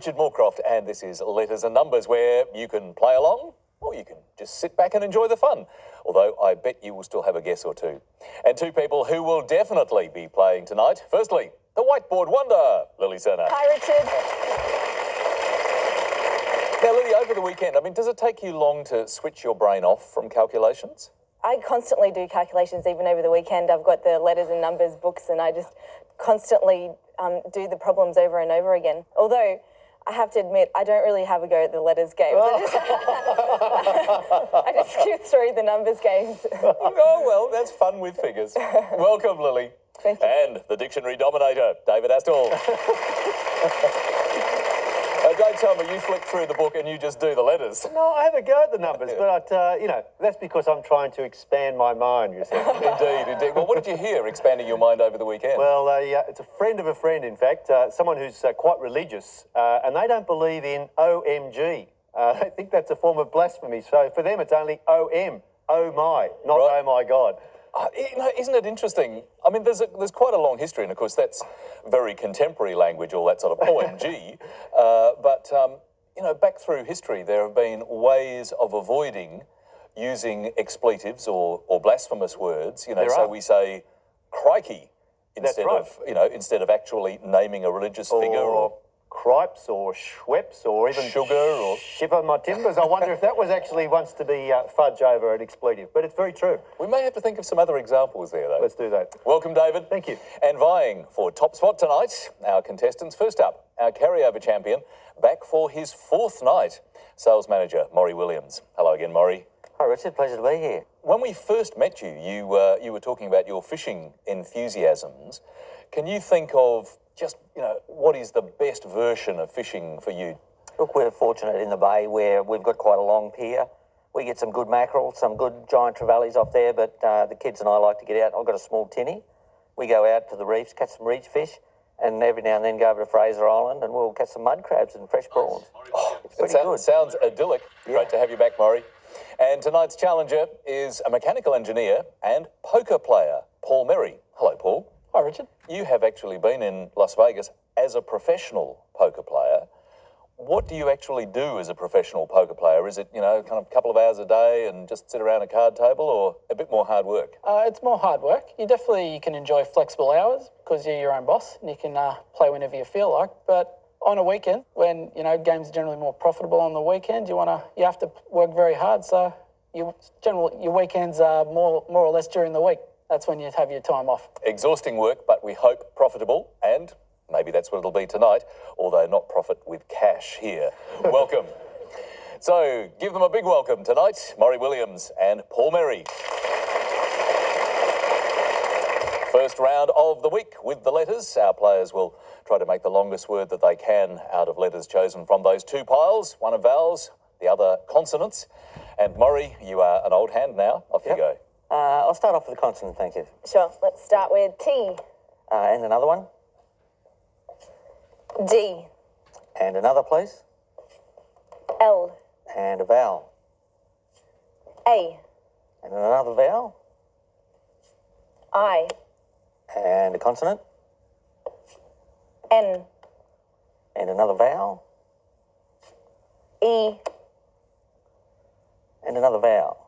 Richard Morecroft, and this is Letters and Numbers, where you can play along or you can just sit back and enjoy the fun. Although I bet you will still have a guess or two. And two people who will definitely be playing tonight. Firstly, the whiteboard wonder, Lily Serna. Hi, Richard. Now, Lily, over the weekend, does it take you long to switch your brain off from calculations? I constantly do calculations even over the weekend. I've got the letters and numbers books and I just constantly do the problems over and over again. Although, I have to admit, I don't really have a go at the letters games. I just skip through the numbers games. Oh, well, that's fun with figures. Welcome, Lily. Thank you. And the dictionary dominator, David Astle. Don't tell me you flick through the book and you just do the letters. No, I have a go at the numbers, but, that's because I'm trying to expand my mind, you see. Indeed. Well, what did you hear expanding your mind over the weekend? Well, it's a friend of a friend, in fact, someone who's quite religious, and they don't believe in OMG. They think that's a form of blasphemy, so for them it's only OM, oh my, not Right. oh my God. Isn't it interesting? There's quite a long history, and of course that's very contemporary language, all that sort of OMG. But back through history, there have been ways of avoiding using expletives or blasphemous words. So we say crikey instead instead of actually naming a religious figure or cripes or schweppes or even sugar or shiver my timbers. I wonder if that was actually once to be fudge over an expletive, but it's very true. We may have to think of some other examples there, though. Let's do that. Welcome, David. Thank you. And vying for top spot tonight, our contestants. First up, our carryover champion, back for his fourth night, sales manager, Maury Williams. Hello again, Maury. Hi, Richard. Pleasure to be here. When we first met you, you were talking about your fishing enthusiasms. Can you think of just, what is the best version of fishing for you? Look, we're fortunate in the bay where we've got quite a long pier. We get some good mackerel, some good giant trevallies off there, but the kids and I like to get out. I've got a small tinny. We go out to the reefs, catch some reef fish, and every now and then go over to Fraser Island and we'll catch some mud crabs and fresh prawns. It's pretty good. Sounds idyllic. Yeah. Great to have you back, Maury. And tonight's challenger is a mechanical engineer and poker player, Paul Merry. Hello, Paul. Hi, Richard. You have actually been in Las Vegas as a professional poker player. What do you actually do as a professional poker player? Is it, kind of a couple of hours a day and just sit around a card table, or a bit more hard work? It's more hard work. You definitely can enjoy flexible hours because you're your own boss and you can play whenever you feel like. But on a weekend, when, games are generally more profitable on the weekend, you have to work very hard. So your weekends are more or less during the week. That's when you have your time off. Exhausting work, but we hope profitable, and maybe that's what it'll be tonight, although not profit with cash here. Welcome. So give them a big welcome tonight, Maury Williams and Paul Merry. First round of the week with the letters. Our players will try to make the longest word that they can out of letters chosen from those two piles, one of vowels, the other consonants. And Maury, you are an old hand now. Off you go. I'll start off with a consonant, thank you. Sure. Let's start with T. And another one. D. And another, please. L. And a vowel. A. And another vowel. I. And a consonant. N. And another vowel. E. And another vowel.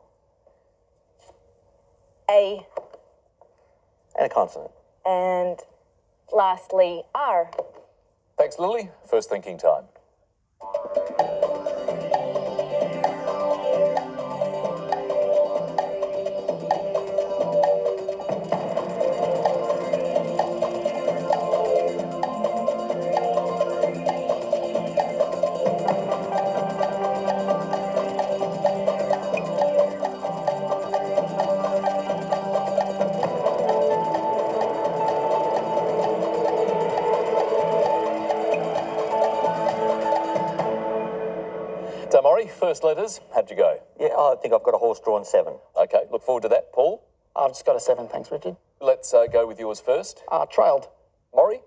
A. And a consonant. And lastly, R. Thanks, Lily. First thinking time. So, Maury, first letters, how'd you go? Yeah, I think I've got a horse-drawn 7. Okay, look forward to that. Paul? I've just got a 7, thanks, Richard. Let's go with yours first. Trailed. Maury?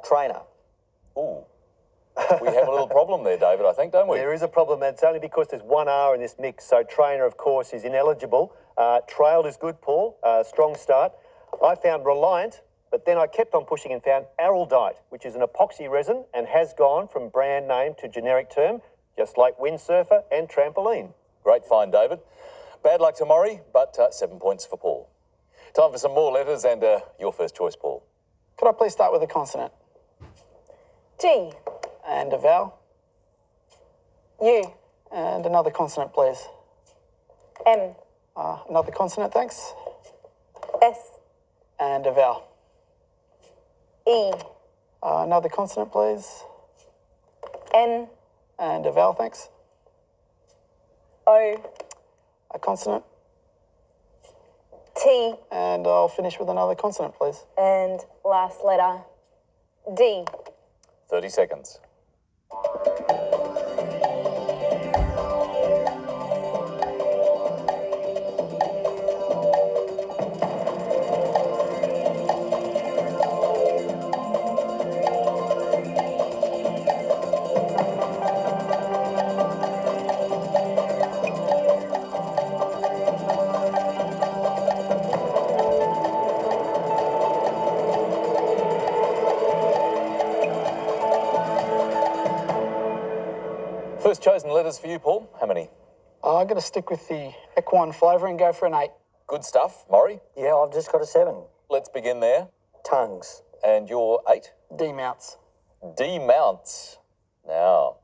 Trainer. Ooh. We have a little problem there, David, I think, don't we? There is a problem, and it's only because there's one R in this mix, so trainer, of course, is ineligible. Trailed is good, Paul. Strong start. I found reliant, but then I kept on pushing and found araldite, which is an epoxy resin and has gone from brand name to generic term, just like windsurfer and trampoline. Great find, David. Bad luck to Maury, but 7 points for Paul. Time for some more letters and your first choice, Paul. Could I please start with a consonant? G. And a vowel? U. And another consonant, please. M. Another consonant, thanks. S. And a vowel. E. Another consonant, please. N. And a vowel, thanks. O. A consonant. T. And I'll finish with another consonant, please. And last letter, D. 30 seconds. First chosen letters for you, Paul. How many? I'm going to stick with the equine flavour and go for an 8. Good stuff. Maury, Yeah, I've just got a 7. let's begin there. Tongues. And your 8? D-mounts. Demounts. Now,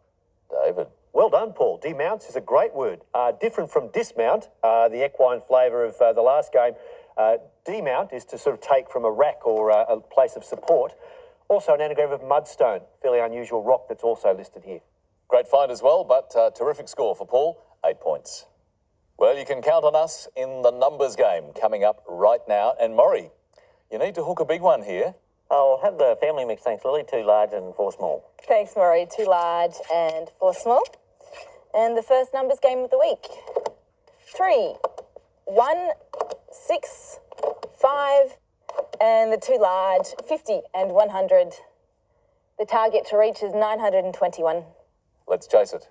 David. Well done, Paul. Demounts is a great word. Different from dismount, the equine flavour of the last game. Demount is to sort of take from a rack or a place of support. Also an anagram of mudstone, fairly unusual rock that's also listed here. Great find as well, but terrific score for Paul, 8 points. Well, you can count on us in the numbers game coming up right now. And Maury, you need to hook a big one here. I'll have the family mix, thanks, Lily. 2 large and 4 small. Thanks, Maury. 2 large and 4 small. And the first numbers game of the week. 3, 1, 6, 5, and the 2 large, 50 and 100. The target to reach is 921. Let's chase it.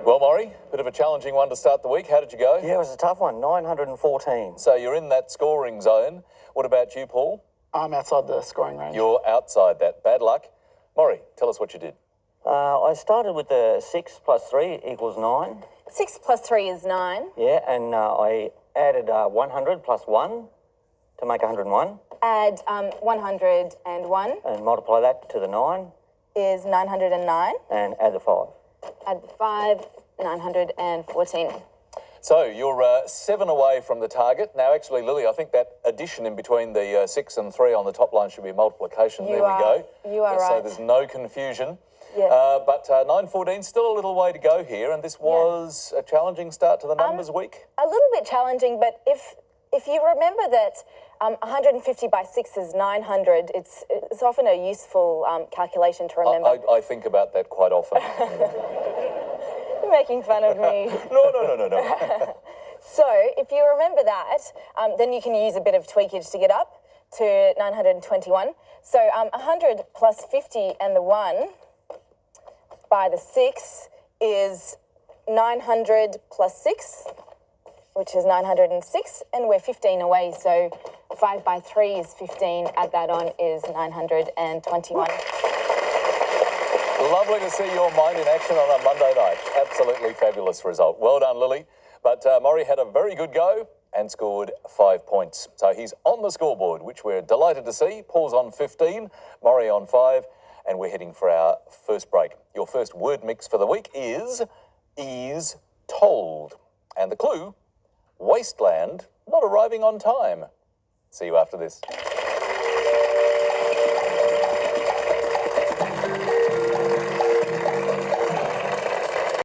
Well, Maury, bit of a challenging one to start the week. How did you go? Yeah, it was a tough one. 914. So you're in that scoring zone. What about you, Paul? I'm outside the scoring range. You're outside that. Bad luck. Maury, tell us what you did. I started with the 6 plus 3 equals 9. 6 plus 3 is 9. Yeah, and I added 100 plus 1 to make 101 Add 101 and multiply that to the 9 is 909. and add the 5. Add the 5, 914. So you're 7 away from the target. Now, actually, Lily, I think that addition in between the 6 and 3 on the top line should be a multiplication. You there we go. You are So right. there's no confusion. Yes. But 914, still a little way to go here, and this was a challenging start to the numbers week. A little bit challenging, but if you remember that 150 by 6 is 900, it's often a useful calculation to remember. I think about that quite often. You're making fun of me. No. So if you remember that, then you can use a bit of tweakage to get up to 921. So 100 plus 50 and the 1 by the 6 is 900 plus 6, which is 906, and we're 15 away, so 5 by 3 is 15, add that on is 921. Lovely to see your mind in action on a Monday night. Absolutely fabulous result. Well done, Lily. But Maury had a very good go and scored 5 points. So he's on the scoreboard, which we're delighted to see. Paul's on 15, Maury on 5, and we're heading for our first break. Your first word mix for the week is told. And the clue, wasteland not arriving on time. See you after this.